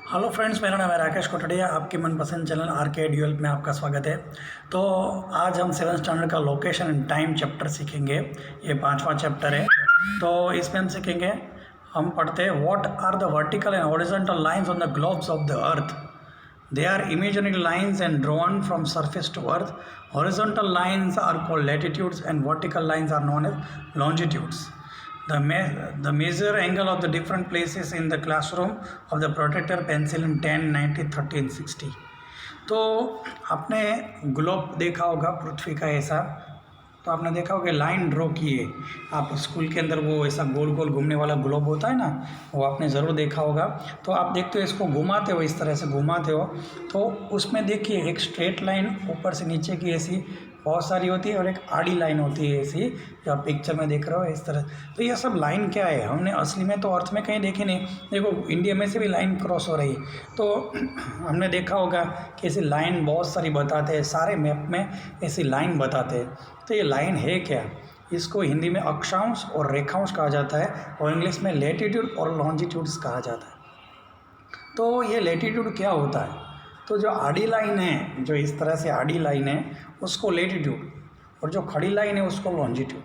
Hello friends, मेरा नाम है राकेश कोटड़िया। आपके मनपसंद चैनल आर के ड्यूएल में आपका स्वागत है। तो आज हम 7th स्टैंडर्ड का लोकेशन एंड टाइम चैप्टर सीखेंगे। ये 5वां चैप्टर है। तो इसमें हम सीखेंगे, हम पढ़ते हैं what are the vertical and horizontal lines on the globes of the earth. They are imaginary lines and drawn from surface to earth. Horizontal lines are called latitudes and vertical lines are known as longitudes. The measure angle of the different places in the classroom of the protector pencil in 10, 90, 30 and 60. तो आपने globe देखा होगा पृथ्वी का ऐसा, तो आपने देखा होगा लाइन ड्रॉ की है। आप स्कूल के अंदर वो ऐसा गोल गोल घूमने वाला ग्लोब होता है ना, वो आपने ज़रूर देखा होगा। तो आप देखते हो, इसको घुमाते हो, इस तरह से घुमाते हो, तो उसमें देखिए एक स्ट्रेट लाइन ऊपर से नीचे की ऐसी बहुत सारी होती है और एक आड़ी लाइन होती है ऐसी, जो आप पिक्चर में देख रहे हो इस तरह। तो ये सब लाइन क्या है, हमने असली में तो अर्थ में कहीं देखी नहीं। देखो इंडिया में से भी लाइन क्रॉस हो रही है, तो हमने देखा होगा कि ऐसी लाइन बहुत सारी बताते हैं, सारे मैप में ऐसी लाइन बताते हैं। तो ये लाइन है क्या, इसको हिंदी में अक्षांश और रेखांश कहा जाता है और इंग्लिश में लैटिट्यूड और लॉन्जिट्यूड्स कहा जाता है। तो ये लैटिट्यूड क्या होता है, तो जो आड़ी लाइन है, जो इस तरह से आड़ी लाइन है उसको लैटिट्यूड, और जो खड़ी लाइन है उसको लॉन्जिट्यूड।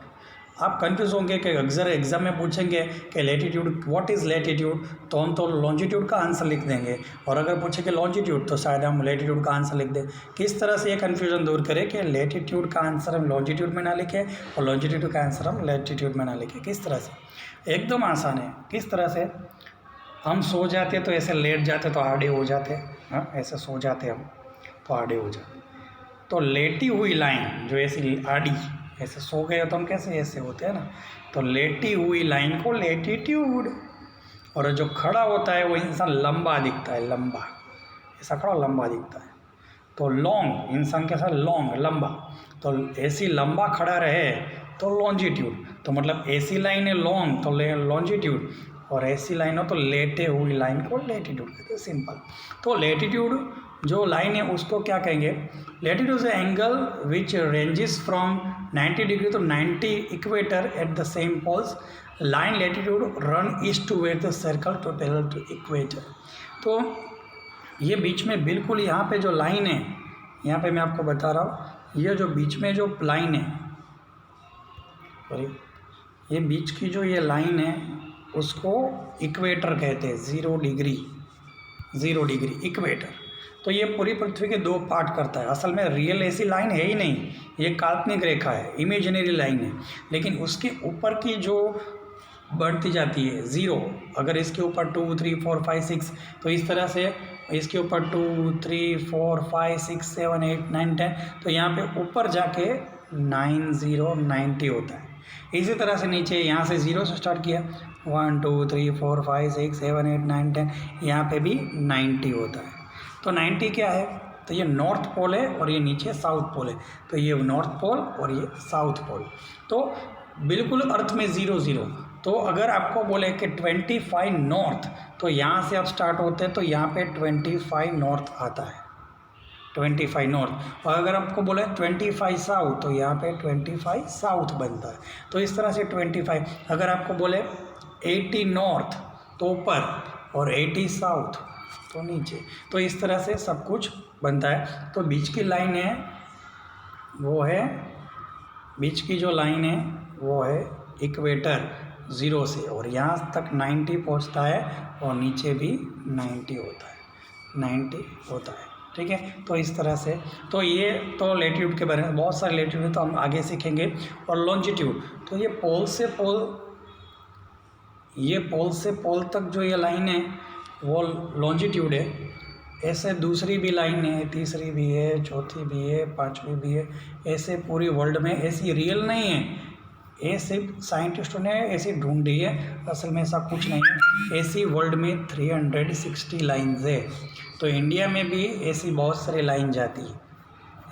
आप कंफ्यूज होंगे कि अक्सर एग्जाम में पूछेंगे कि लैटिट्यूड, व्हाट इज़ लैटिट्यूड, तो हम तो लॉन्जिट्यूड का आंसर लिख देंगे, और अगर पूछेंगे लॉन्जिट्यूड तो शायद हम लैटिट्यूड का आंसर लिख दें। किस तरह से ये कन्फ्यूजन दूर करें कि लैटिट्यूड का आंसर हम लॉन्जिट्यूड में ना लिखें और लॉन्जिट्यूड का आंसर हम लैटिट्यूड में ना लिखें। किस तरह से, एकदम आसान है। किस तरह से, हम सो जाते तो ऐसे लेट जाते तो आड़े हो जाते, हाँ ऐसे सो जाते हम तो आड़े हो जाते। तो लेटी हुई लाइन जो ऐसी आड़ी, ऐसे सो गए तो हम कैसे ऐसे होते हैं ना, तो लेटी हुई लाइन को लैटिट्यूड। और जो खड़ा होता है वो इंसान लंबा दिखता है, लंबा ऐसा खड़ा लंबा दिखता है। तो लॉन्ग, इंसान के साथ लॉन्ग लंबा, तो ऐसी लंबा खड़ा रहे तो लॉन्जिट्यूड। तो मतलब ऐसी लाइन है लॉन्ग तो लॉन्जिट्यूड, और ऐसी लाइन हो तो लेटे हुई लाइन को लैटिट्यूड कहते हैं, सिंपल। तो लैटिट्यूड जो लाइन है उसको क्या कहेंगे, latitude is angle which ranges from 90 degree to 90 equator at the same poles. Line latitude run east to west the circle to parallel to equator. तो ये बीच में बिल्कुल यहाँ पे जो लाइन है, यहाँ पे मैं आपको बता रहा हूँ, ये जो बीच में जो लाइन है, सॉरी, ये बीच की जो ये लाइन है उसको इक्वेटर कहते हैं, 0 डिग्री इक्वेटर। तो ये पूरी पृथ्वी के 2 पार्ट करता है। असल में रियल ऐसी लाइन है ही नहीं, ये काल्पनिक रेखा है, इमेजिनरी लाइन है। लेकिन उसके ऊपर की जो बढ़ती जाती है 0, अगर इसके ऊपर 2, 3, 4, 5, 6, तो इस तरह से इसके ऊपर 2, 3, 4, 5, 6, 7, 8, 9, 10, तो यहाँ पे ऊपर जाके 90, 90 होता है। इसी तरह से नीचे यहाँ से 0 से स्टार्ट किया, 1, 2, 3, 4, 5, 6, 7, 8, 9, 10, यहाँ पे भी 90 होता है। तो 90 क्या है, तो ये नॉर्थ पोल है और ये नीचे साउथ पोल है। तो ये नॉर्थ पोल और ये साउथ पोल, तो बिल्कुल अर्थ में 0, 0। तो अगर आपको बोले कि 25 नॉर्थ, तो यहाँ से आप स्टार्ट होते हैं तो यहाँ पे 25 नॉर्थ आता है, 25 नॉर्थ। और अगर आपको बोले 25 साउथ, तो यहाँ पे 25 साउथ बनता है। तो इस तरह से 25, अगर आपको बोले 80 नॉर्थ तो ऊपर और 80 साउथ तो नीचे, तो इस तरह से सब कुछ बनता है। तो बीच की लाइन है वो है, बीच की जो लाइन है वो है इक्वेटर 0 से, और यहाँ तक 90 पहुँचता है और नीचे भी 90 होता है, 90 होता है। ठीक है, तो इस तरह से, तो ये तो लैटिट्यूड के बारे में बहुत सारे लैटिट्यूड तो हम आगे सीखेंगे। और लॉन्जिट्यूड, तो ये पोल से पोल, ये पोल से पोल तक जो ये लाइन है वो लॉन्जिट्यूड है। ऐसे दूसरी भी लाइन है, तीसरी भी है, चौथी भी है, 5वीं भी है। ऐसे पूरी वर्ल्ड में ऐसी रियल नहीं है, ये सिर्फ साइंटिस्टों ने ऐसी ढूंढी है, असल में ऐसा कुछ नहीं है। ऐसी वर्ल्ड में 360 लाइन्स है। तो इंडिया में भी ऐसी बहुत सारी लाइन जाती है,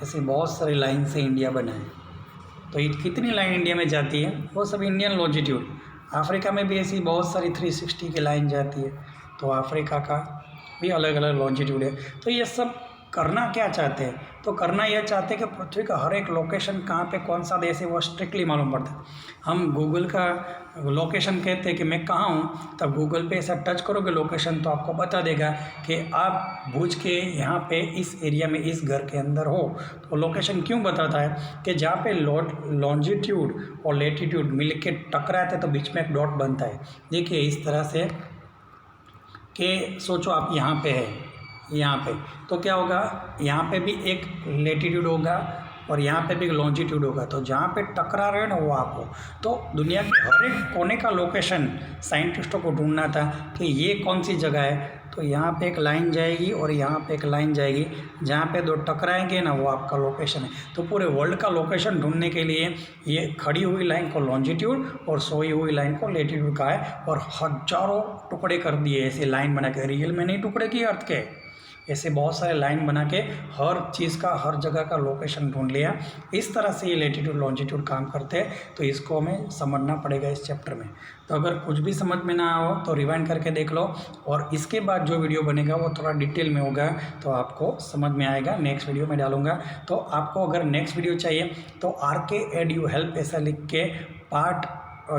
ऐसी बहुत सारी लाइन से इंडिया बना है। तो ये कितनी लाइन इंडिया में जाती है, वो सब इंडियन लॉन्जिट्यूड। अफ्रीका में भी ऐसी बहुत सारी 360 की लाइन जाती है, तो अफ्रीका का भी अलग अलग लॉन्जिट्यूड है। तो ये सब करना क्या चाहते हैं, तो करना यह चाहते हैं कि पृथ्वी का हर एक लोकेशन कहाँ पे कौन सा देश है वो स्ट्रिक्टली मालूम पड़ता है। हम गूगल का लोकेशन कहते हैं कि मैं कहाँ हूँ, तब गूगल पे ऐसा टच करोगे लोकेशन तो आपको बता देगा कि आप भुज के यहाँ पे इस एरिया में इस घर के अंदर हो। तो लोकेशन क्यों बताता है कि जहाँ पे लॉन्जिट्यूड और लेटीट्यूड मिल के टकराते हैं तो बीच में एक डॉट बनता है। देखिए इस तरह से कि सोचो आप यहाँ पे है, यहाँ पे तो क्या होगा, यहाँ पे भी एक लेटीट्यूड होगा और यहाँ पे भी एक लॉन्जिट्यूड होगा, तो जहाँ पे टकरा रहे हो ना वो आप हो। तो दुनिया के हर एक कोने का लोकेशन साइंटिस्टों को ढूंढना था कि ये कौन सी जगह है। तो यहाँ पे एक लाइन जाएगी और यहाँ पे एक लाइन जाएगी, जहाँ पे दो टकराएंगे ना वो आपका लोकेशन है। तो पूरे वर्ल्ड का लोकेशन ढूंढने के लिए ये खड़ी हुई लाइन को लॉन्जिट्यूड और सोई हुई लाइन को लेटीट्यूड कहा है, और हजारों टुकड़े कर दिए ऐसे लाइन बना के। रियल में नहीं टुकड़े किए अर्थ के, ऐसे बहुत सारे लाइन बना के हर चीज़ का हर जगह का लोकेशन ढूंढ लिया। इस तरह से ये लेटीट्यूड लॉन्जिट्यूड काम करते हैं, तो इसको हमें समझना पड़ेगा इस चैप्टर में। तो अगर कुछ भी समझ में ना हो तो रिवाइंड करके देख लो, और इसके बाद जो वीडियो बनेगा वो थोड़ा डिटेल में होगा तो आपको समझ में आएगा। नेक्स्ट वीडियो में डालूंगा। तो आपको अगर नेक्स्ट वीडियो चाहिए तो RK Edu Help ऐसा लिख के part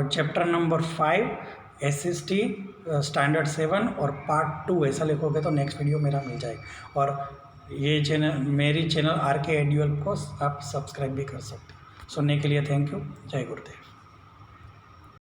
chapter number 5 SST standard 7 और पार्ट 2 ऐसा लिखोगे तो नेक्स्ट वीडियो मेरा मिल जाएगा। और ये चैनल मेरी चैनल RK Edu Help को आप सब्सक्राइब भी कर सकते हो। सुनने के लिए थैंक यू। जय गुरुदेव।